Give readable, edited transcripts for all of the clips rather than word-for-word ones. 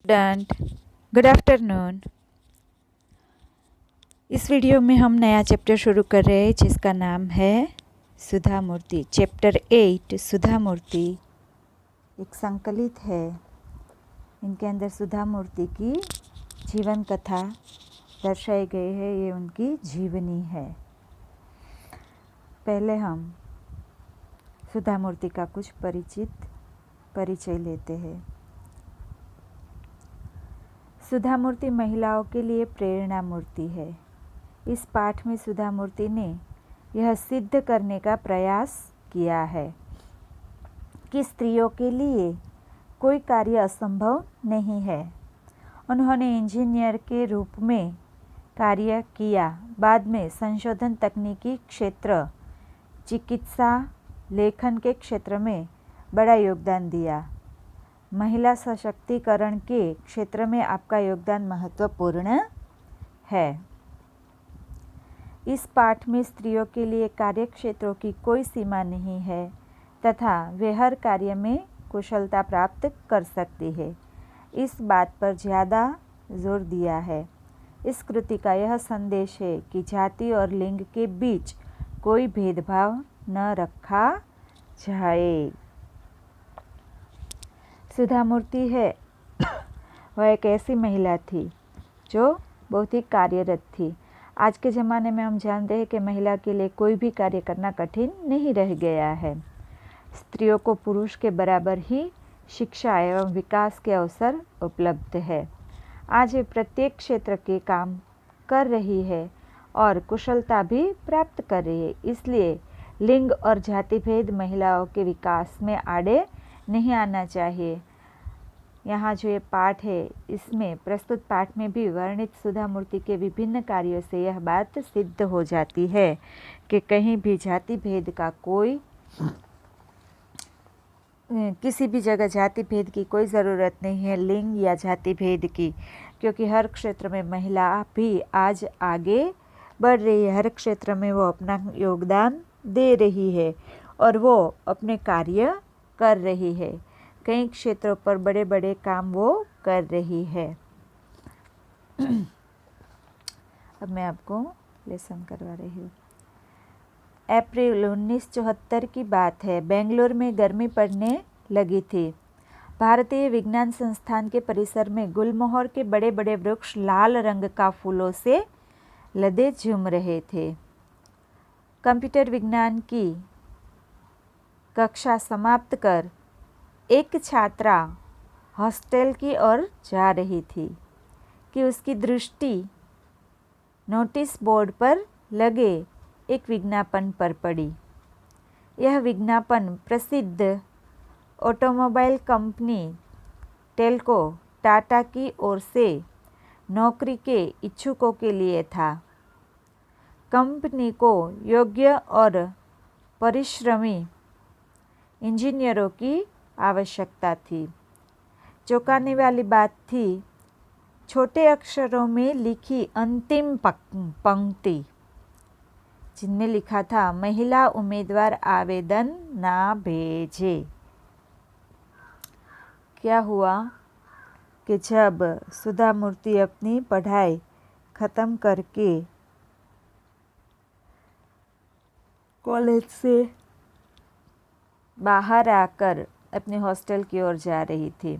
Student, good afternoon. इस video में हम नया चैप्टर शुरू कर रहे हैं जिसका नाम है सुधा मूर्ति। चैप्टर 8 सुधा मूर्ति एक संकलित है। इनके अंदर सुधा मूर्ति की जीवन कथा दर्शाई गई है। ये उनकी जीवनी है। पहले हम सुधा मूर्ति का कुछ परिचय लेते हैं। सुधा मूर्ति महिलाओं के लिए प्रेरणा मूर्ति है। इस पाठ में सुधा मूर्ति ने यह सिद्ध करने का प्रयास किया है कि स्त्रियों के लिए कोई कार्य असंभव नहीं है। उन्होंने इंजीनियर के रूप में कार्य किया। बाद में संशोधन तकनीकी क्षेत्र, चिकित्सा, लेखन के क्षेत्र में बड़ा योगदान दिया। महिला सशक्तिकरण के क्षेत्र में आपका योगदान महत्वपूर्ण है। इस पाठ में स्त्रियों के लिए कार्यक्षेत्रों की कोई सीमा नहीं है तथा वे हर कार्य में कुशलता प्राप्त कर सकती है। इस बात पर ज़्यादा जोर दिया है। इस कृति का यह संदेश है कि जाति और लिंग के बीच कोई भेदभाव न रखा जाए। सुधा मूर्ति है वह एक ऐसी महिला थी जो बहुत ही कार्यरत थी। आज के ज़माने में हम जानते हैं कि महिला के लिए कोई भी कार्य करना कठिन नहीं रह गया है। स्त्रियों को पुरुष के बराबर ही शिक्षा एवं विकास के अवसर उपलब्ध है। आज वे प्रत्येक क्षेत्र के काम कर रही है और कुशलता भी प्राप्त कर रही है। इसलिए लिंग और जाति भेद महिलाओं के विकास में आड़े नहीं आना चाहिए। यहाँ जो ये पाठ है इसमें प्रस्तुत पाठ में भी वर्णित सुधा मूर्ति के विभिन्न कार्यों से यह बात सिद्ध हो जाती है कि कहीं भी जाति भेद का किसी भी जगह जाति भेद की कोई ज़रूरत नहीं है, लिंग या जाति भेद की, क्योंकि हर क्षेत्र में महिला भी आज आगे बढ़ रही है। हर क्षेत्र में वो अपना योगदान दे रही है और वो अपने कार्य कर रही है। कई क्षेत्रों पर बड़े बड़े काम वो कर रही है। अब मैं आपको लेसन करवा रही हूँ। अप्रैल 1974 की बात है। बेंगलोर में गर्मी पड़ने लगी थी। भारतीय विज्ञान संस्थान के परिसर में गुलमोहर के बड़े बड़े वृक्ष लाल रंग का फूलों से लदे झूम रहे थे। कंप्यूटर विज्ञान की कक्षा समाप्त कर एक छात्रा हॉस्टल की ओर जा रही थी कि उसकी दृष्टि नोटिस बोर्ड पर लगे एक विज्ञापन पर पड़ी। यह विज्ञापन प्रसिद्ध ऑटोमोबाइल कंपनी टेल्को टाटा की ओर से नौकरी के इच्छुकों के लिए था। कंपनी को योग्य और परिश्रमी इंजीनियरों की आवश्यकता थी। चौंकाने वाली बात थी, छोटे अक्षरों में लिखी अंतिम पंक्ति जिनमें लिखा था, महिला उम्मीदवार आवेदन ना भेजे। क्या हुआ कि जब सुधा मूर्ति अपनी पढ़ाई खत्म करके कॉलेज से बाहर आकर अपने हॉस्टल की ओर जा रही थी।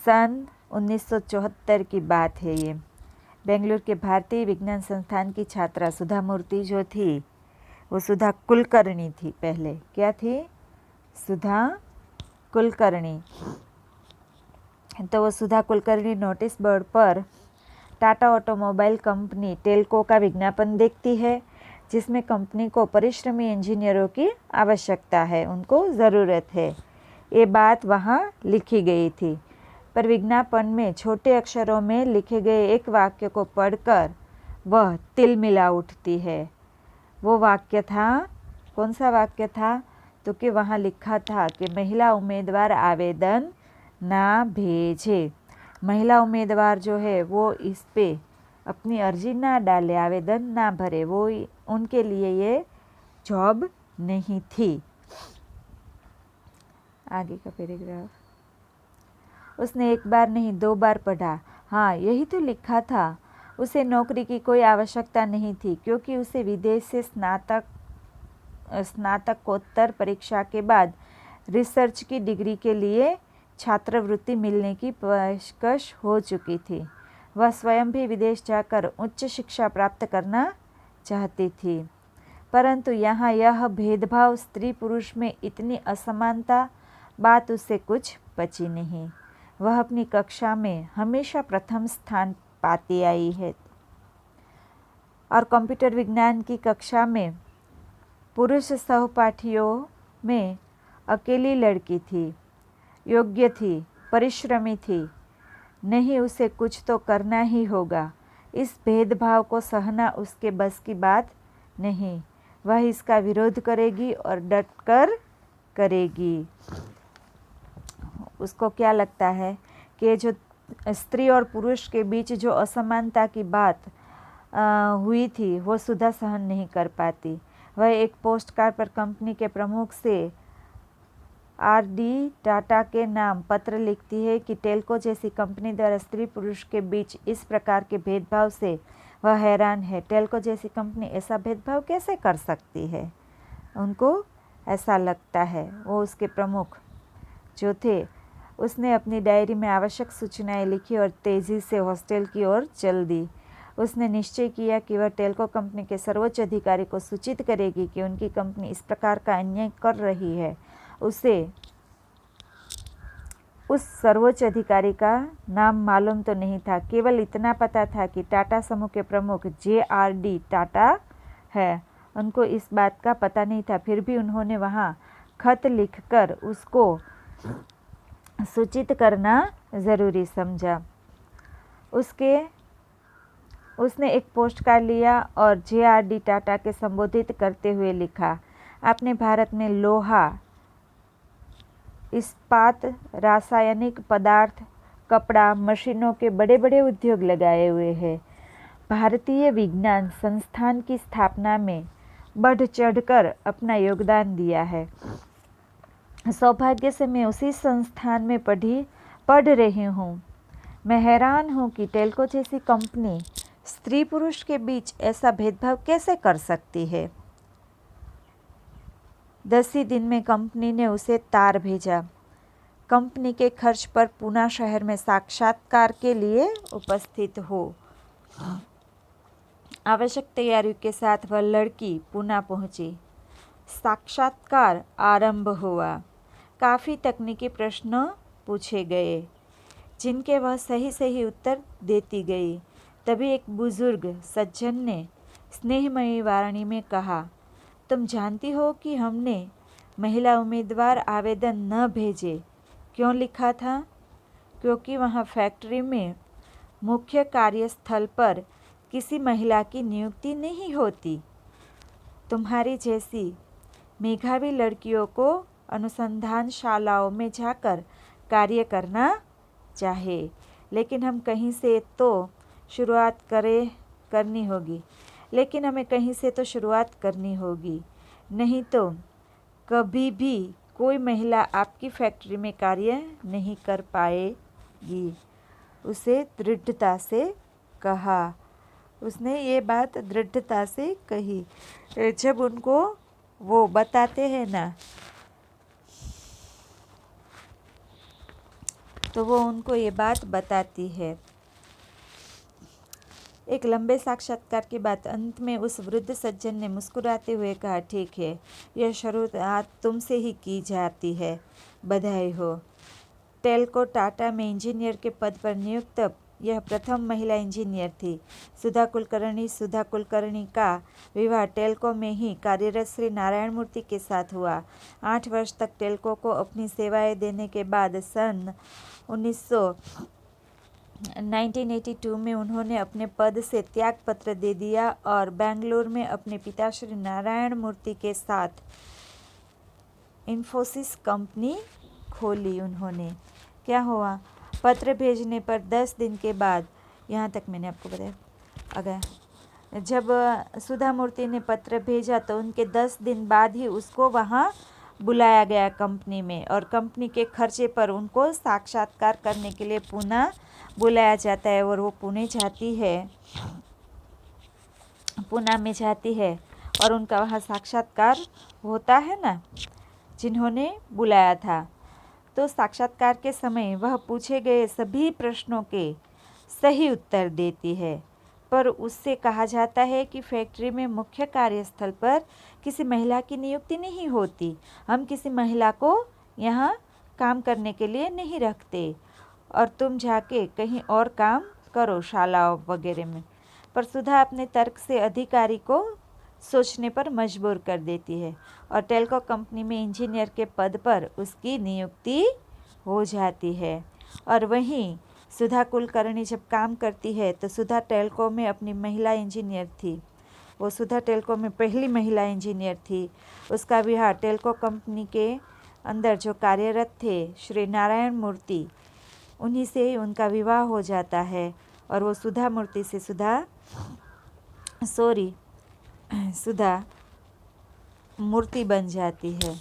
सन 1974 की बात है ये। बेंगलुरु के भारतीय विज्ञान संस्थान की छात्रा सुधा मूर्ति जो थी वो सुधा कुलकर्णी थी। पहले क्या थी? सुधा कुलकर्णी। तो वो सुधा कुलकर्णी नोटिस बोर्ड पर टाटा ऑटोमोबाइल कंपनी टेल्को का विज्ञापन देखती है जिसमें कंपनी को परिश्रमी इंजीनियरों की आवश्यकता है, उनको ज़रूरत है। ये बात वहाँ लिखी गई थी, पर विज्ञापन में छोटे अक्षरों में लिखे गए एक वाक्य को पढ़कर वह तिलमिला उठती है। वो वाक्य था, कौन सा वाक्य था? तो कि वहाँ लिखा था कि महिला उम्मीदवार आवेदन ना भेजे। महिला उम्मीदवार जो है वो इस पे अपनी अर्जी ना डाले, आवेदन ना भरे, वो उनके लिए ये जॉब नहीं थी। आगे का पैराग्राफ। उसने एक बार नहीं 2 बार पढ़ा। हाँ, यही तो लिखा था। उसे नौकरी की कोई आवश्यकता नहीं थी, क्योंकि उसे विदेश से स्नातकोत्तर परीक्षा के बाद रिसर्च की डिग्री के लिए छात्रवृत्ति मिलने की पेशकश हो चुकी थी। वह स्वयं भी विदेश जाकर उच्च शिक्षा प्राप्त करना चाहती थी, परंतु यहाँ यह भेदभाव, स्त्री पुरुष में इतनी असमानता, बात उसे कुछ पची नहीं। वह अपनी कक्षा में हमेशा प्रथम स्थान पाती आई है और कंप्यूटर विज्ञान की कक्षा में पुरुष सहपाठियों में अकेली लड़की थी। योग्य थी, परिश्रमी थी। नहीं, उसे कुछ तो करना ही होगा। इस भेदभाव को सहना उसके बस की बात नहीं। वह इसका विरोध करेगी और डटकर करेगी। उसको क्या लगता है कि जो स्त्री और पुरुष के बीच जो असमानता की बात हुई थी, वो सुधा सहन नहीं कर पाती। वह एक पोस्ट कार्ड पर कंपनी के प्रमुख से आर.डी. टाटा के नाम पत्र लिखती है कि टेल्को जैसी कंपनी द्वारा स्त्री पुरुष के बीच इस प्रकार के भेदभाव से वह हैरान है। टेल्को जैसी कंपनी ऐसा भेदभाव कैसे कर सकती है? उनको ऐसा लगता है। वो उसके प्रमुख जो थे, उसने अपनी डायरी में आवश्यक सूचनाएं लिखी और तेज़ी से हॉस्टल की ओर चल दी। उसने निश्चय किया कि वह टेल्को कंपनी के सर्वोच्च अधिकारी को सूचित करेगी कि उनकी कंपनी इस प्रकार का अन्याय कर रही है। उसे उस सर्वोच्च अधिकारी का नाम मालूम तो नहीं था, केवल इतना पता था कि टाटा समूह के प्रमुख J.R.D. टाटा है। उनको इस बात का पता नहीं था, फिर भी उन्होंने वहाँ खत लिखकर उसको सूचित करना ज़रूरी समझा। उसने एक पोस्ट कार्ड लिया और J.R.D. टाटा के संबोधित करते हुए लिखा, आपने भारत में लोहा, इस्पात, रासायनिक पदार्थ, कपड़ा, मशीनों के बड़े बड़े उद्योग लगाए हुए हैं। भारतीय विज्ञान संस्थान की स्थापना में बढ़ चढ़कर अपना योगदान दिया है। सौभाग्य से मैं उसी संस्थान में पढ़ रही हूँ। मैं हैरान हूँ कि टेल्को जैसी कंपनी स्त्री पुरुष के बीच ऐसा भेदभाव कैसे कर सकती है। 10 ही दिन में कंपनी ने उसे तार भेजा। कंपनी के खर्च पर पूना शहर में साक्षात्कार के लिए उपस्थित हो। आवश्यक तैयारियों के साथ वह लड़की पूना पहुंची। साक्षात्कार आरंभ हुआ। काफ़ी तकनीकी प्रश्न पूछे गए, जिनके वह सही सही उत्तर देती गई। तभी एक बुजुर्ग सज्जन ने स्नेहमयी वाणी में कहा, तुम जानती हो कि हमने महिला उम्मीदवार आवेदन न भेजे क्यों लिखा था? क्योंकि वहाँ फैक्ट्री में मुख्य कार्यस्थल पर किसी महिला की नियुक्ति नहीं होती। तुम्हारी जैसी मेधावी लड़कियों को अनुसंधानशालाओं में जाकर कार्य करना चाहे, लेकिन हम कहीं से तो शुरुआत करनी होगी, नहीं तो कभी भी कोई महिला आपकी फैक्ट्री में कार्य नहीं कर पाएगी। उसे दृढ़ता से कहा। उसने ये बात दृढ़ता से कही। जब उनको वो बताते हैं ना, तो वो उनको ये बात बताती है। एक लंबे साक्षात्कार के बाद अंत में उस वृद्ध सज्जन ने मुस्कुराते हुए कहा, ठीक है, यह शुरुआत तुमसे ही की जाती है। बधाई हो। टेल्को टाटा में इंजीनियर के पद पर नियुक्त यह प्रथम महिला इंजीनियर थी। सुधा कुलकर्णी का विवाह टेल्को में ही कार्यरत श्री नारायण मूर्ति के साथ हुआ। 8 वर्ष तक टेल्को को अपनी सेवाएं देने के बाद सन 1982 में उन्होंने अपने पद से त्याग पत्र दे दिया और बेंगलुरु में अपने पिता श्री नारायण मूर्ति के साथ इन्फोसिस कंपनी खोली। उन्होंने क्या हुआ, पत्र भेजने पर 10 दिन के बाद, यहाँ तक मैंने आपको बताया, अगर जब सुधा मूर्ति ने पत्र भेजा तो उनके 10 दिन बाद ही उसको वहाँ बुलाया गया कंपनी में और कंपनी के खर्चे पर उनको साक्षात्कार करने के लिए पुणे बुलाया जाता है और वो पुणे में जाती है और उनका वहाँ साक्षात्कार होता है ना, जिन्होंने बुलाया था। तो साक्षात्कार के समय वह पूछे गए सभी प्रश्नों के सही उत्तर देती है, पर उससे कहा जाता है कि फैक्ट्री में मुख्य कार्यस्थल पर किसी महिला की नियुक्ति नहीं होती। हम किसी महिला को यहाँ काम करने के लिए नहीं रखते और तुम जाके कहीं और काम करो, शालाओं वगैरह में। पर सुधा अपने तर्क से अधिकारी को सोचने पर मजबूर कर देती है और टेल्को कंपनी में इंजीनियर के पद पर उसकी नियुक्ति हो जाती है। और वहीं सुधा कुलकर्णी जब काम करती है तो सुधा टेल्को में अपनी महिला इंजीनियर थी। वो सुधा टेल्को में पहली महिला इंजीनियर थी। उसका विवाह टेल्को कंपनी के अंदर जो कार्यरत थे श्री नारायण मूर्ति, उन्हीं से ही उनका विवाह हो जाता है और वो सुधा मूर्ति से सुधा मूर्ति बन जाती है।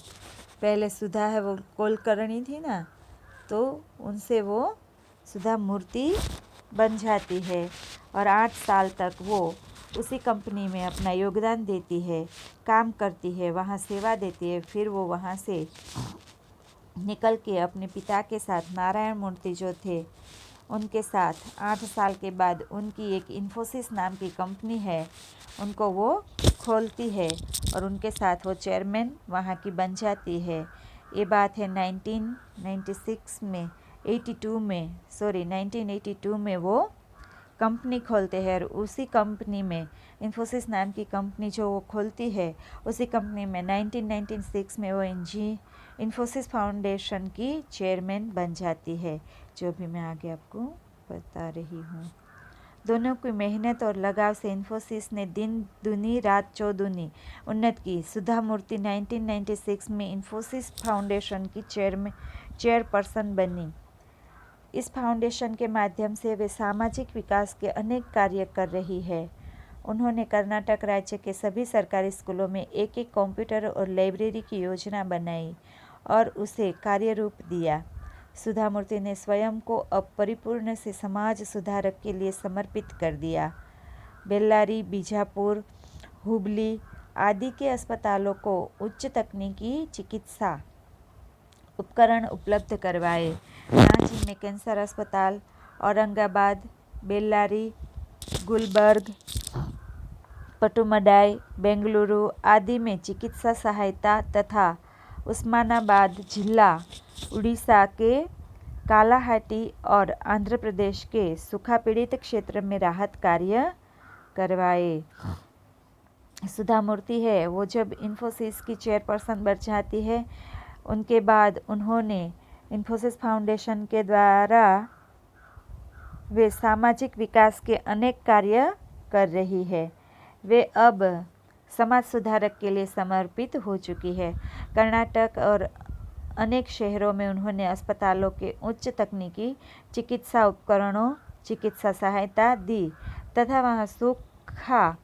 पहले सुधा है वो कुलकर्णी थी ना, तो उनसे वो सुधा मूर्ति बन जाती है और 8 साल तक वो उसी कंपनी में अपना योगदान देती है, काम करती है, वहाँ सेवा देती है। फिर वो वहाँ से निकल के अपने पिता के साथ नारायण मूर्ति जो थे उनके साथ 8 साल के बाद उनकी एक इन्फोसिस नाम की कंपनी है, उनको वो खोलती है और उनके साथ वो चेयरमैन वहाँ की बन जाती है। ये बात है 1982 में वो कंपनी खोलते हैं और उसी कंपनी में इन्फोसिस नाम की कंपनी जो वो खोलती है, उसी कंपनी में 1996 में वो इन्फोसिस फाउंडेशन की चेयरमैन बन जाती है, जो भी मैं आगे आपको बता रही हूँ। दोनों की मेहनत और लगाव से इन्फोसिस ने दिन दूनी रात चौदुनी उन्नत की। सुधा मूर्ति 1996 में इन्फोसिस फाउंडेशन की चेयरपर्सन बनी। इस फाउंडेशन के माध्यम से वे सामाजिक विकास के अनेक कार्य कर रही है। उन्होंने कर्नाटक राज्य के सभी सरकारी स्कूलों में एक कंप्यूटर और लाइब्रेरी की योजना बनाई और उसे कार्य रूप दिया। सुधा मूर्ति ने स्वयं को अब परिपूर्ण से समाज सुधारक के लिए समर्पित कर दिया। बेल्लारी, बीजापुर, हुबली आदि के अस्पतालों को उच्च तकनीकी चिकित्सा उपकरण उपलब्ध करवाए। रांची में कैंसर अस्पताल, औरंगाबाद, बेल्लारी, गुलबर्ग, पटुमडाई, बेंगलुरु आदि में चिकित्सा सहायता तथा उस्मानाबाद जिला, उड़ीसा के कालाहाटी और आंध्र प्रदेश के सूखा पीड़ित क्षेत्र में राहत कार्य करवाए। सुधा मूर्ति है वो जब इन्फोसिस की चेयरपर्सन बन जाती है, उनके बाद उन्होंने इन्फोसिस फाउंडेशन के द्वारा वे सामाजिक विकास के अनेक कार्य कर रही है। वे अब समाज सुधारक के लिए समर्पित हो चुकी है। कर्नाटक और अनेक शहरों में उन्होंने अस्पतालों के उच्च तकनीकी चिकित्सा उपकरणों, चिकित्सा सहायता दी तथा वहाँ सूखा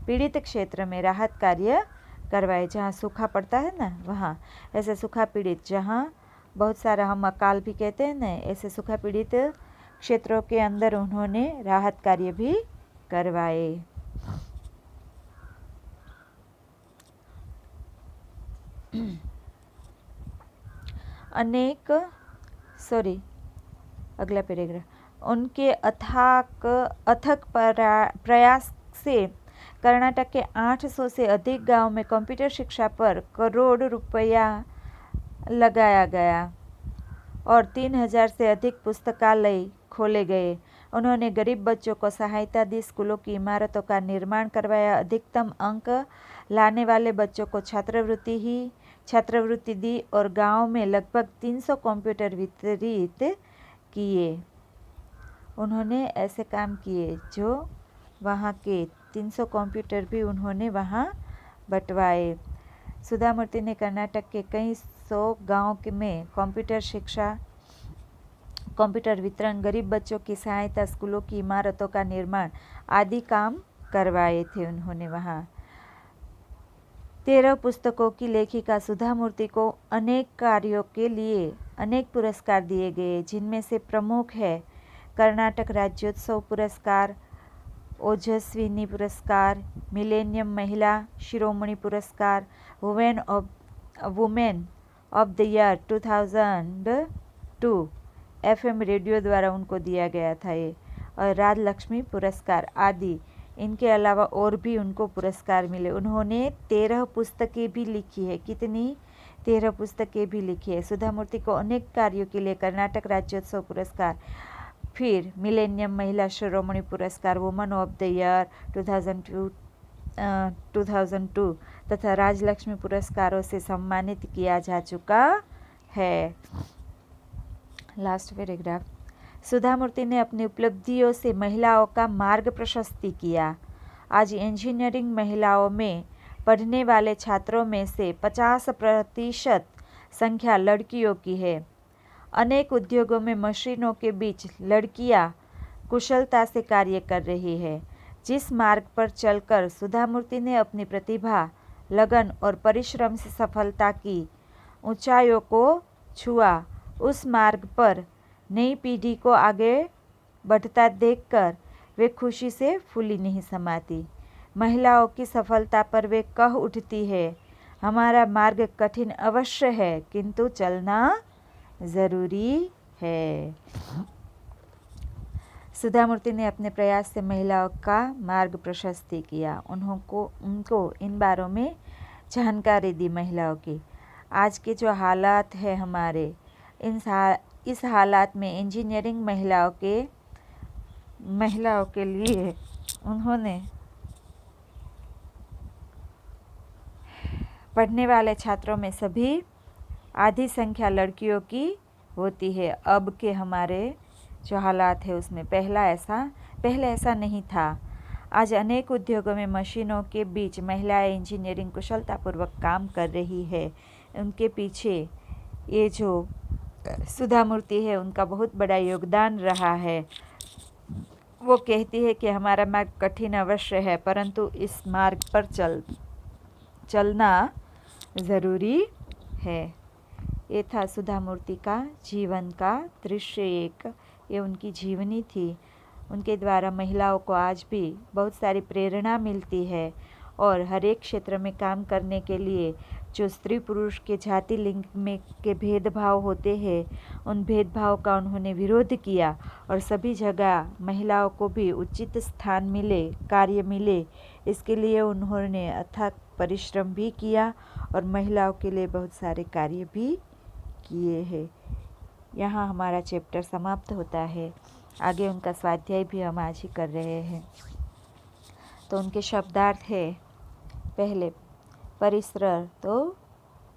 पीड़ित क्षेत्र में राहत कार्य करवाए। जहाँ सूखा पड़ता है ना, वहाँ ऐसे सूखा पीड़ित, जहाँ बहुत सारा हम अकाल भी कहते हैं ना, ऐसे सूखा पीड़ित क्षेत्रों के अंदर उन्होंने राहत कार्य भी करवाए। अगला पैराग्राफ। उनके अथक प्रयास से कर्नाटक के 800 से अधिक गांव में कंप्यूटर शिक्षा पर करोड़ रुपया लगाया गया और 3000 से अधिक पुस्तकालय खोले गए। उन्होंने गरीब बच्चों को सहायता दी, स्कूलों की इमारतों का निर्माण करवाया, अधिकतम अंक लाने वाले बच्चों को छात्रवृत्ति दी और गांव में लगभग 300 कंप्यूटर वितरित किए। उन्होंने ऐसे काम किए जो वहाँ के 300 कंप्यूटर भी उन्होंने वहाँ बंटवाए। सुधा मूर्ति ने कर्नाटक के कई 100 गाँव में कंप्यूटर वितरण, गरीब बच्चों की सहायता, स्कूलों की इमारतों का निर्माण आदि काम करवाए थे उन्होंने वहाँ। 13 पुस्तकों की लेखिका सुधा मूर्ति को अनेक कार्यों के लिए अनेक पुरस्कार दिए गए, जिनमें से प्रमुख है कर्नाटक राज्योत्सव पुरस्कार, ओजस्विनी पुरस्कार, मिलेनियम महिला शिरोमणि पुरस्कार, women of the year 2002 FM radio द्वारा उनको दिया गया था ये, और राजलक्ष्मी पुरस्कार आदि। इनके अलावा और भी उनको पुरस्कार मिले। उन्होंने 13 पुस्तकें भी लिखी है। कितनी? 13 पुस्तकें भी लिखी है। सुधा मूर्ति को अनेक कार्यों के लिए कर्नाटक राज्योत्सव पुरस्कार, फिर मिलेनियम महिला शिरोमणि पुरस्कार, वुमन ऑफ द ईयर 2002 तथा राजलक्ष्मी पुरस्कारों से सम्मानित किया जा चुका है। Last paragraph. सुधा मूर्ति ने अपनी उपलब्धियों से महिलाओं का मार्ग प्रशस्ति किया। आज इंजीनियरिंग महिलाओं में पढ़ने वाले छात्रों में से 50% संख्या लड़कियों की है। अनेक उद्योगों में मशीनों के बीच लड़कियां कुशलता से कार्य कर रही है। जिस मार्ग पर चलकर सुधा मूर्ति ने अपनी प्रतिभा, लगन और परिश्रम से सफलता की ऊंचाइयों को छुआ, उस मार्ग पर नई पीढ़ी को आगे बढ़ता देखकर वे खुशी से फूली नहीं समाती। महिलाओं की सफलता पर वे कह उठती है, हमारा मार्ग कठिन अवश्य है, किंतु चलना जरूरी है। सुधा मूर्ति ने अपने प्रयास से महिलाओं का मार्ग प्रशस्ति किया। उनको इन बारों में जानकारी दी महिलाओं की। आज के जो हालात है हमारे, इस हालात में इंजीनियरिंग महिलाओं के लिए उन्होंने पढ़ने वाले छात्रों में सभी आधी संख्या लड़कियों की होती है। अब के हमारे जो हालात है उसमें पहले ऐसा नहीं था। आज अनेक उद्योगों में मशीनों के बीच महिलाएं इंजीनियरिंग कुशलतापूर्वक काम कर रही है। उनके पीछे ये जो सुधा मूर्ति है उनका बहुत बड़ा योगदान रहा है। वो कहती है कि हमारा मार्ग कठिन अवश्य है, परंतु इस मार्ग पर चलना ज़रूरी है। ये था सुधा मूर्ति का जीवन का दृश्य एक। ये उनकी जीवनी थी। उनके द्वारा महिलाओं को आज भी बहुत सारी प्रेरणा मिलती है और हर एक क्षेत्र में काम करने के लिए जो स्त्री पुरुष के जाति लिंग में के भेदभाव होते हैं, उन भेदभाव का उन्होंने विरोध किया और सभी जगह महिलाओं को भी उचित स्थान मिले, कार्य मिले, इसके लिए उन्होंने अथक परिश्रम भी किया और महिलाओं के लिए बहुत सारे कार्य भी किए हैं। यहाँ हमारा चैप्टर समाप्त होता है। आगे उनका स्वाध्याय भी हम आज ही कर रहे हैं। तो उनके शब्दार्थ है, पहले परिसर तो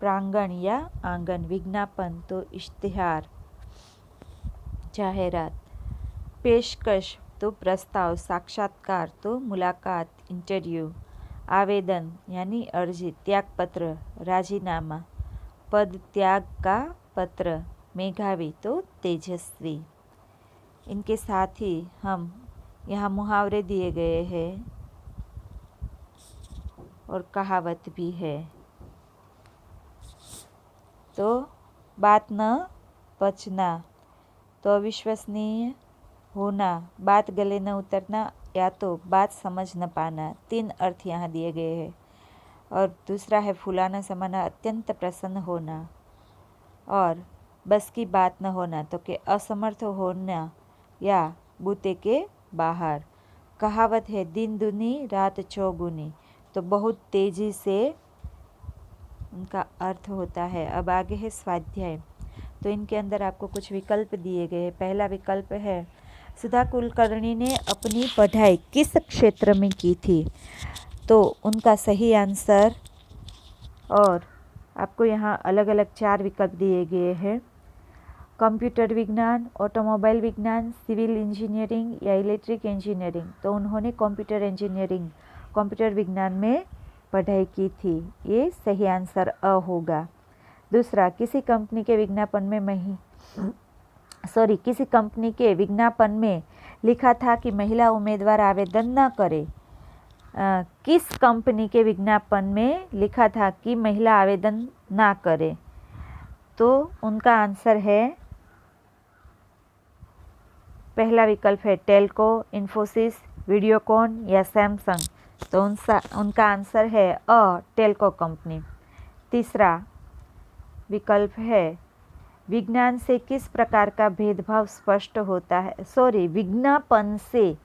प्रांगण या आंगन, विज्ञापन तो इश्तिहार जाहिरात, पेशकश तो प्रस्ताव, साक्षात्कार तो मुलाकात इंटरव्यू, आवेदन यानी अर्जी, त्यागपत्र राजीनामा, पद त्याग का पत्र, मेघावी तो तेजस्वी। इनके साथ ही हम यहाँ मुहावरे दिए गए हैं और कहावत भी है। तो बात न पचना तो अविश्वसनीय होना, बात गले न उतरना या तो बात समझ न पाना। 3 अर्थ यहाँ दिए गए हैं। और दूसरा है फुलाना समाना, अत्यंत प्रसन्न होना, और बस की बात न होना तो के असमर्थ होना या बूते के बाहर। कहावत है दिन दुनी रात चौगुनी, तो बहुत तेजी से उनका अर्थ होता है। अब आगे है स्वाध्याय। तो इनके अंदर आपको कुछ विकल्प दिए गए हैं। पहला विकल्प है, सुधा कुलकर्णी ने अपनी पढ़ाई किस क्षेत्र में की थी? तो उनका सही आंसर, और आपको यहाँ अलग अलग 4 विकल्प दिए गए हैं। कंप्यूटर विज्ञान, ऑटोमोबाइल विज्ञान, सिविल इंजीनियरिंग या इलेक्ट्रिक इंजीनियरिंग। तो उन्होंने कंप्यूटर विज्ञान में पढ़ाई की थी। ये सही आंसर अ होगा। दूसरा, किसी कंपनी के विज्ञापन में लिखा था कि महिला उम्मीदवार आवेदन न करे। किस कंपनी के विज्ञापन में लिखा था कि महिला आवेदन ना करे? तो उनका आंसर है, पहला विकल्प है टेल्को, इन्फोसिस, वीडियोकॉन या सैमसंग। तो उनका आंसर है टेल्को कंपनी। तीसरा विकल्प है, विज्ञान से किस प्रकार का भेदभाव स्पष्ट होता है, विज्ञापन से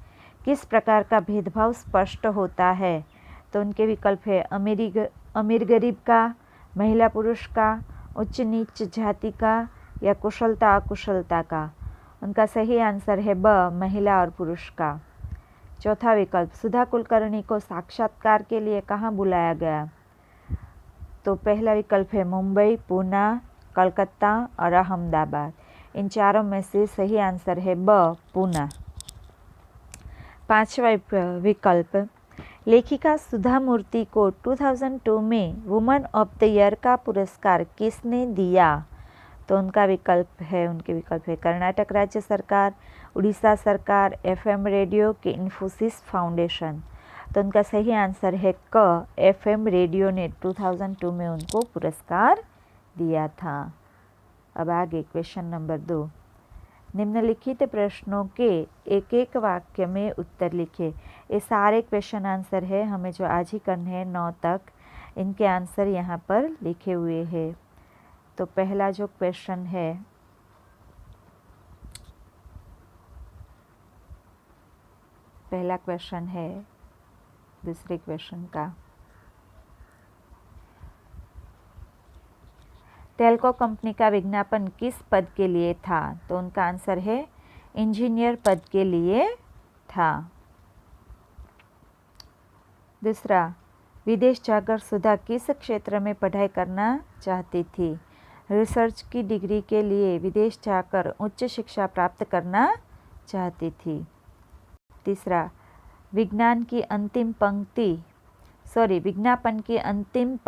किस प्रकार का भेदभाव स्पष्ट होता है? तो उनके विकल्प है अमीर गरीब का, महिला पुरुष का, उच्च नीच जाति का या कुशलता अकुशलता का। उनका सही आंसर है ब, महिला और पुरुष का। चौथा विकल्प, सुधा कुलकर्णी को साक्षात्कार के लिए कहाँ बुलाया गया? तो पहला विकल्प है मुंबई, पूना, कलकत्ता और अहमदाबाद। इन चारों में से सही आंसर है ब, पूना। पांचवा विकल्प, लेखिका सुधा मूर्ति को 2002 में वुमन ऑफ द ईयर का पुरस्कार किसने दिया? तो उनके विकल्प है कर्नाटक राज्य सरकार, उड़ीसा सरकार, एफएम रेडियो के इन्फोसिस फाउंडेशन। तो उनका सही आंसर है क, एफएम रेडियो ने 2002 में उनको पुरस्कार दिया था। अब आगे क्वेश्चन नंबर 2, निम्नलिखित प्रश्नों के एक एक वाक्य में उत्तर लिखे। ये सारे क्वेश्चन आंसर है, हमें जो आज ही करने हैं 9 तक, इनके आंसर यहाँ पर लिखे हुए हैं। तो पहला जो क्वेश्चन है, पहला क्वेश्चन है दूसरे क्वेश्चन का, टेल्को कंपनी का विज्ञापन किस पद के लिए था? तो उनका आंसर है इंजीनियर पद के लिए था। दूसरा, विदेश जाकर सुधा किस क्षेत्र में पढ़ाई करना चाहती थी? रिसर्च की डिग्री के लिए विदेश जाकर उच्च शिक्षा प्राप्त करना चाहती थी। तीसरा, विज्ञापन की अंतिम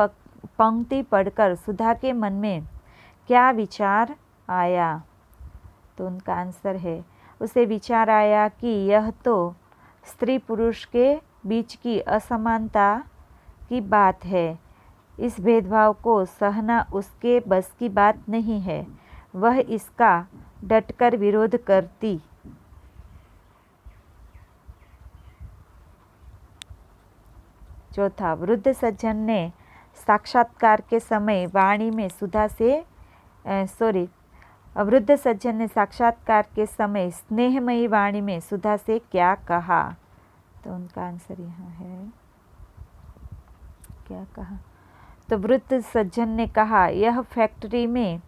पंक्ति पढ़कर सुधा के मन में क्या विचार आया? तो उनका आंसर है, उसे विचार आया कि यह तो स्त्री पुरुष के बीच की असमानता की बात है, इस भेदभाव को सहना उसके बस की बात नहीं है, वह इसका डटकर विरोध करती। चौथा, वृद्ध सज्जन ने साक्षात्कार के समय वाणी में सुधा से वृद्ध सज्जन ने साक्षात्कार के समय स्नेहमयी वाणी में सुधा से क्या कहा? तो उनका आंसर यहाँ है, क्या कहा? तो वृद्ध सज्जन ने कहा, यह फैक्ट्री में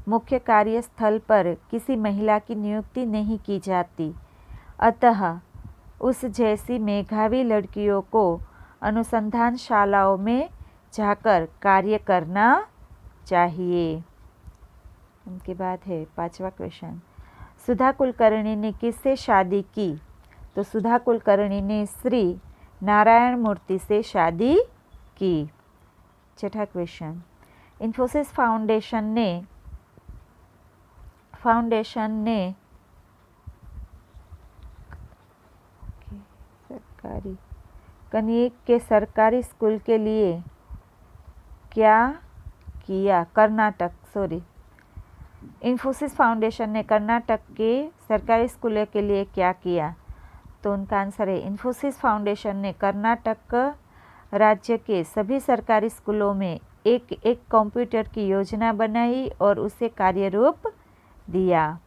मुख्य कार्यस्थल पर किसी महिला की नियुक्ति नहीं की जाती, अतः उस जैसी मेधावी लड़कियों को अनुसंधानशालाओं में जाकर कार्य करना चाहिए। उनके बाद है पांचवा क्वेश्चन, सुधा कुलकर्णी ने किससे शादी की? तो सुधा कुलकर्णी ने श्री नारायण मूर्ति से शादी की। छठा क्वेश्चन, इन्फोसिस फाउंडेशन ने कनिएक के सरकारी स्कूल के लिए क्या किया? इन्फोसिस फाउंडेशन ने कर्नाटक के सरकारी स्कूलों के लिए क्या किया? तो उनका आंसर है, इन्फोसिस फाउंडेशन ने कर्नाटक राज्य के सभी सरकारी स्कूलों में एक कंप्यूटर की योजना बनाई और उसे कार्यरूप दिया।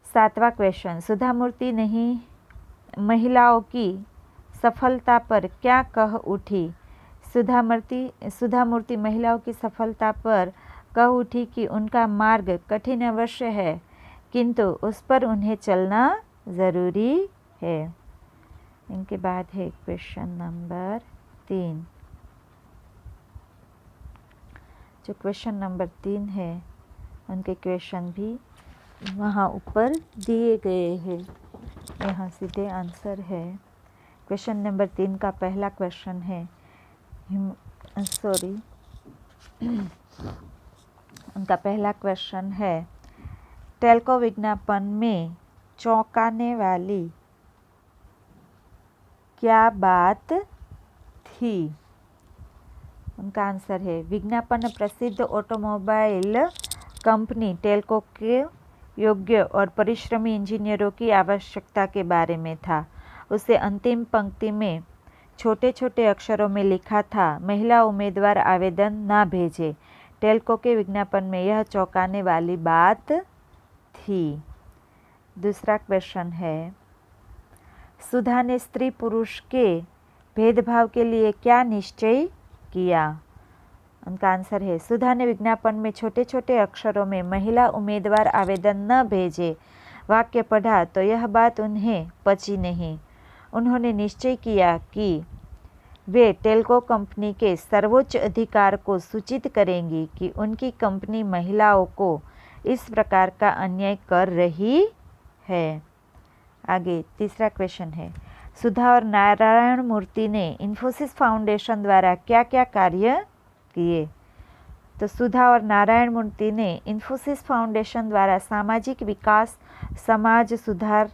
सातवां क्वेश्चन, सुधा मूर्ति नहीं महिलाओं की सफलता पर क्या कह उठी? सुधा मूर्ति महिलाओं की सफलता पर कह उठी कि उनका मार्ग कठिन अवश्य है, किंतु उस पर उन्हें चलना ज़रूरी है। इनके बाद है क्वेश्चन नंबर 3। जो क्वेश्चन नंबर 3 है, उनके क्वेश्चन भी वहाँ ऊपर दिए गए हैं, यहाँ सीधे आंसर है। क्वेश्चन नंबर 3 का पहला क्वेश्चन है, उनका पहला क्वेश्चन है, टेल्को विज्ञापन में चौंकाने वाली क्या बात थी? उनका आंसर है विज्ञापन प्रसिद्ध ऑटोमोबाइल कंपनी टेल्को के योग्य और परिश्रमी इंजीनियरों की आवश्यकता के बारे में था। उसे अंतिम पंक्ति में छोटे छोटे अक्षरों में लिखा था, महिला उम्मीदवार आवेदन ना भेजे। टेल्को के विज्ञापन में यह चौंकाने वाली बात थी। दूसरा क्वेश्चन है, सुधा ने स्त्री पुरुष के भेदभाव के लिए क्या निश्चय किया? उनका आंसर है सुधा ने विज्ञापन में छोटे छोटे अक्षरों में महिला उम्मीदवार आवेदन न भेजे वाक्य पढ़ा तो यह बात उन्हें पची नहीं। उन्होंने निश्चय किया कि वे टेल्को कंपनी के सर्वोच्च अधिकार को सूचित करेंगी कि उनकी कंपनी महिलाओं को इस प्रकार का अन्याय कर रही है। आगे तीसरा क्वेश्चन है, सुधा और नारायण मूर्ति ने इन्फोसिस फाउंडेशन द्वारा क्या क्या कार्य किए? तो सुधा और नारायण मूर्ति ने इन्फोसिस फाउंडेशन द्वारा सामाजिक विकास, समाज सुधार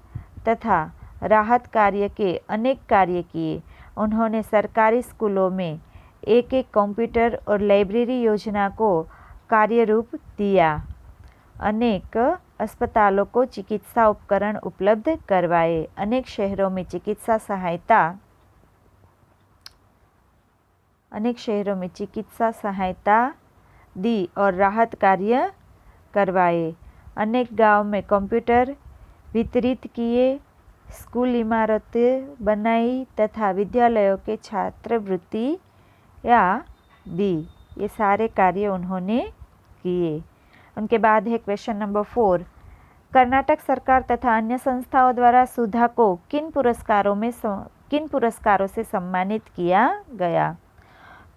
तथा राहत कार्य के अनेक कार्य किए। उन्होंने सरकारी स्कूलों में एक कंप्यूटर और लाइब्रेरी योजना को कार्यरूप दिया। अनेक अस्पतालों को चिकित्सा उपकरण उपलब्ध करवाए। अनेक शहरों में चिकित्सा सहायता दी और राहत कार्य करवाए। अनेक गांव में कंप्यूटर वितरित किए, स्कूल इमारतें बनाई तथा विद्यालयों के छात्रवृत्तियाँ दी। ये सारे कार्य उन्होंने किए। उनके बाद है क्वेश्चन नंबर 4, कर्नाटक सरकार तथा अन्य संस्थाओं द्वारा सुधा को किन पुरस्कारों से सम्मानित किया गया?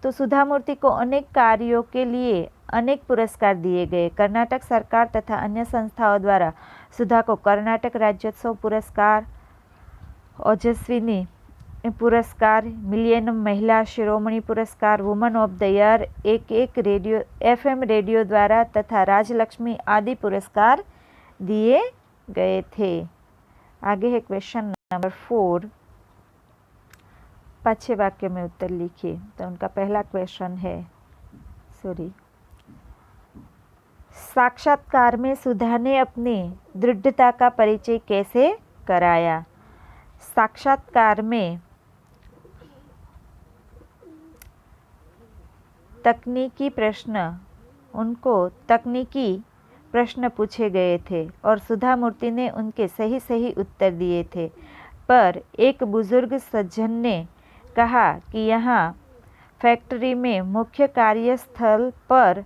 तो सुधा मूर्ति को अनेक कार्यों के लिए अनेक पुरस्कार दिए गए। कर्नाटक सरकार तथा अन्य संस्थाओं द्वारा सुधा को कर्नाटक राज्योत्सव पुरस्कार, ओजस्विनी पुरस्कार, मिलियनम महिला शिरोमणि पुरस्कार, वुमन ऑफ द ईयर, एक रेडियो FM रेडियो द्वारा तथा राजलक्ष्मी आदि पुरस्कार दिए गए थे। आगे है क्वेश्चन नंबर 4, 5 वाक्य में उत्तर लिखिए। तो उनका पहला क्वेश्चन है, साक्षात्कार में सुधा ने अपनी दृढ़ता का परिचय कैसे कराया? साक्षात्कार में तकनीकी प्रश्न पूछे गए थे और सुधा मूर्ति ने उनके सही उत्तर दिए थे। पर एक बुजुर्ग सज्जन ने कहा कि यहाँ फैक्ट्री में मुख्य कार्यस्थल पर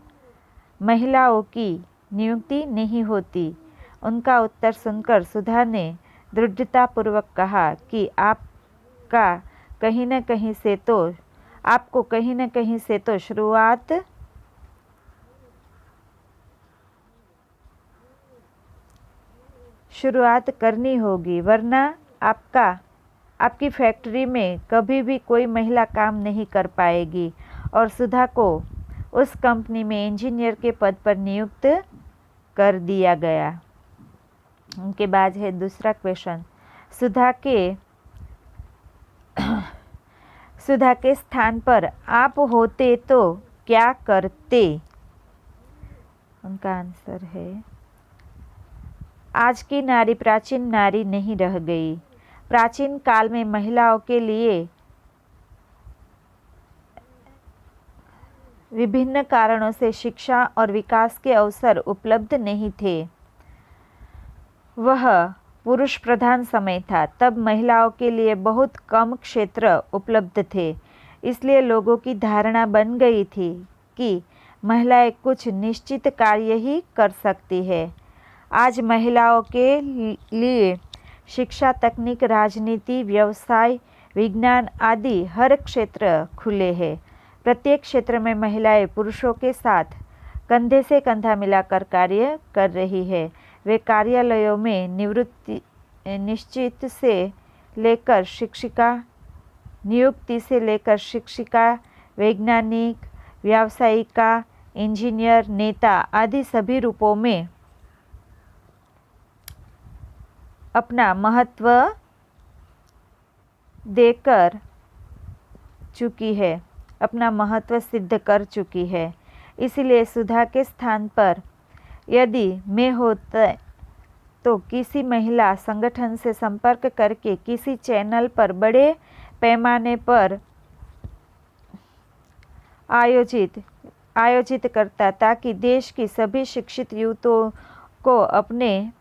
महिलाओं की नियुक्ति नहीं होती। उनका उत्तर सुनकर सुधा ने दृढ़तापूर्वक कहा कि आपको कहीं न कहीं से तो शुरुआत करनी होगी, वरना आपकी फैक्ट्री में कभी भी कोई महिला काम नहीं कर पाएगी। और सुधा को उस कंपनी में इंजीनियर के पद पर नियुक्त कर दिया गया। उनके बाद है दूसरा क्वेश्चन, सुधा के स्थान पर आप होते तो क्या करते? उनका आंसर है, आज की नारी प्राचीन नारी नहीं रह गई। प्राचीन काल में महिलाओं के लिए विभिन्न कारणों से शिक्षा और विकास के अवसर उपलब्ध नहीं थे। वह पुरुष प्रधान समय था। तब महिलाओं के लिए बहुत कम क्षेत्र उपलब्ध थे। इसलिए लोगों की धारणा बन गई थी कि महिलाएं कुछ निश्चित कार्य ही कर सकती है। आज महिलाओं के लिए शिक्षा, तकनीक, राजनीति, व्यवसाय, विज्ञान आदि हर क्षेत्र खुले हैं। प्रत्येक क्षेत्र में महिलाएं पुरुषों के साथ कंधे से कंधा मिलाकर कार्य कर रही है। वे कार्यालयों में नियुक्ति से लेकर शिक्षिका, वैज्ञानिक, व्यावसायिका, इंजीनियर, नेता आदि सभी रूपों में अपना महत्व देकर चुकी है, अपना महत्व सिद्ध कर चुकी है। इसलिए सुधा के स्थान पर यदि मैं होता तो किसी महिला संगठन से संपर्क करके किसी चैनल पर बड़े पैमाने पर आयोजित करता, ताकि देश की सभी शिक्षित युवतियों को अपने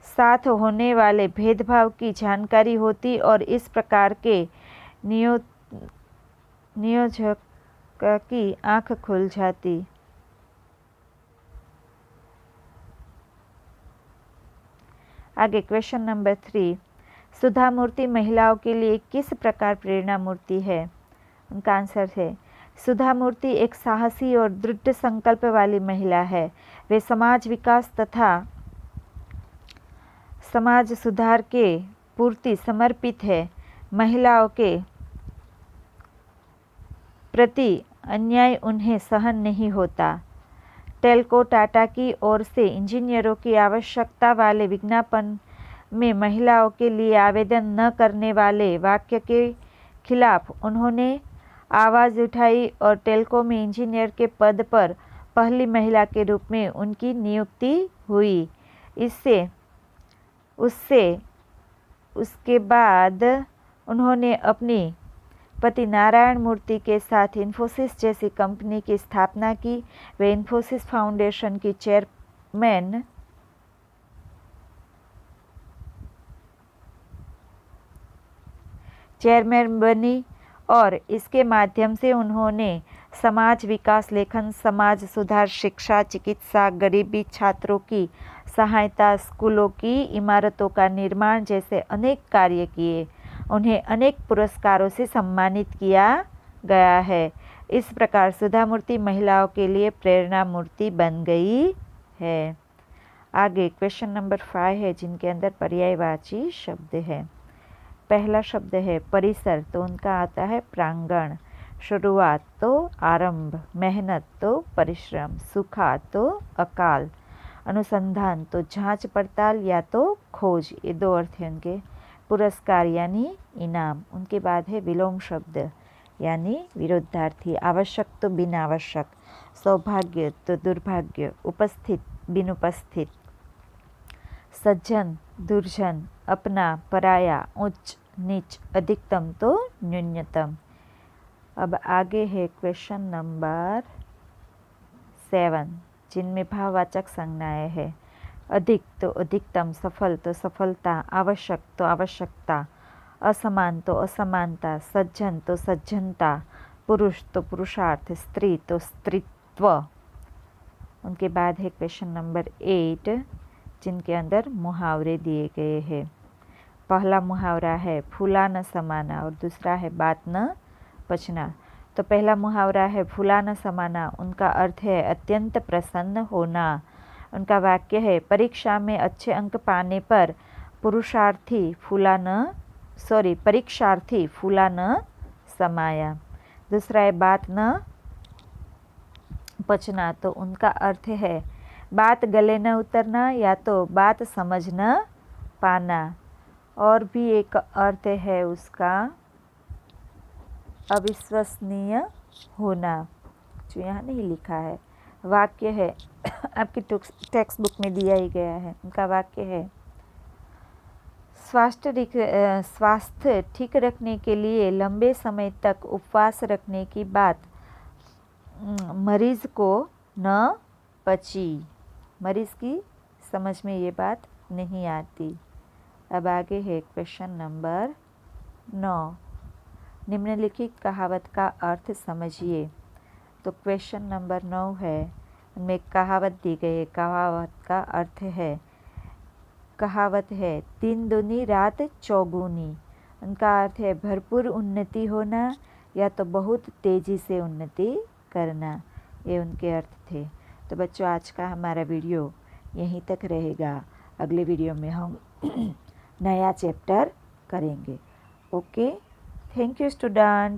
साथ होने वाले भेदभाव की जानकारी होती और इस प्रकार के नियोजक की आंख खुल जाती। आगे क्वेश्चन नंबर 3, सुधा मूर्ति महिलाओं के लिए किस प्रकार प्रेरणा मूर्ति है? उनका आंसर है, सुधा मूर्ति एक साहसी और दृढ़ संकल्प वाली महिला है। वे समाज विकास तथा समाज सुधार के पूर्ति समर्पित है। महिलाओं के प्रति अन्याय उन्हें सहन नहीं होता। टेल्को टाटा की ओर से इंजीनियरों की आवश्यकता वाले विज्ञापन में महिलाओं के लिए आवेदन न करने वाले वाक्य के खिलाफ उन्होंने आवाज़ उठाई और टेल्को में इंजीनियर के पद पर पहली महिला के रूप में उनकी नियुक्ति हुई। उसके बाद उन्होंने अपनी पति नारायण मूर्ति के साथ इन्फोसिस जैसी कंपनी की स्थापना की। वे इन्फोसिस फाउंडेशन की चेयरमैन बनी और इसके माध्यम से उन्होंने समाज विकास, लेखन, समाज सुधार, शिक्षा, चिकित्सा, गरीबी, छात्रों की सहायता, स्कूलों की इमारतों का निर्माण जैसे अनेक कार्य किए। उन्हें अनेक पुरस्कारों से सम्मानित किया गया है। इस प्रकार सुधा मूर्ति महिलाओं के लिए प्रेरणा मूर्ति बन गई है। आगे क्वेश्चन नंबर 5 है, जिनके अंदर पर्यायवाची शब्द है। पहला शब्द है परिसर, तो उनका आता है प्रांगण। शुरुआत तो आरंभ, मेहनत तो परिश्रम, सुखा तो अकाल, अनुसंधान तो जांच पड़ताल या तो खोज, ये दो अर्थ हैं उनके। पुरस्कार यानी इनाम। उनके बाद है विलोम शब्द यानी विरोधार्थी। आवश्यक तो बिन आवश्यक, सौभाग्य तो दुर्भाग्य, उपस्थित बिन उपस्थित, सज्जन दुर्जन, अपना पराया, उच्च नीच, अधिकतम तो न्यूनतम। अब आगे है क्वेश्चन नंबर 7, जिनमें भाववाचक संज्ञाएं है। अधिक तो अधिकतम, सफल तो सफलता, आवश्यक तो आवश्यकता, असमान तो असमानता, सज्जन तो सज्जनता, पुरुष तो पुरुषार्थ, स्त्री तो स्त्रीत्व। उनके बाद है क्वेश्चन नंबर 8, जिनके अंदर मुहावरे दिए गए हैं। पहला मुहावरा है फूला न समाना और दूसरा है बात न पचना। तो पहला मुहावरा है फूला न समाना, उनका अर्थ है अत्यंत प्रसन्न होना। उनका वाक्य है परीक्षा में अच्छे अंक पाने पर परीक्षार्थी फूला न समाया। दूसरा है बात न पचना, तो उनका अर्थ है बात गले न उतरना या तो बात समझ न पाना। और भी एक अर्थ है उसका अविश्वसनीय होना, जो यहाँ नहीं लिखा है। वाक्य है आपकी टेक्स्ट बुक में दिया ही गया है। उनका वाक्य है स्वास्थ्य ठीक रखने के लिए लंबे समय तक उपवास रखने की बात मरीज को न पची। मरीज की समझ में ये बात नहीं आती। अब आगे है क्वेश्चन नंबर 9, निम्नलिखित कहावत का अर्थ समझिए। तो क्वेश्चन नंबर 9 है, उनमें कहावत दी गई है। कहावत का अर्थ है, कहावत है दिन दूनी रात चौगुनी। उनका अर्थ है भरपूर उन्नति होना या तो बहुत तेज़ी से उन्नति करना। ये उनके अर्थ थे। तो बच्चों, आज का हमारा वीडियो यहीं तक रहेगा। अगले वीडियो में हम नया चैप्टर करेंगे। Okay, thank you student.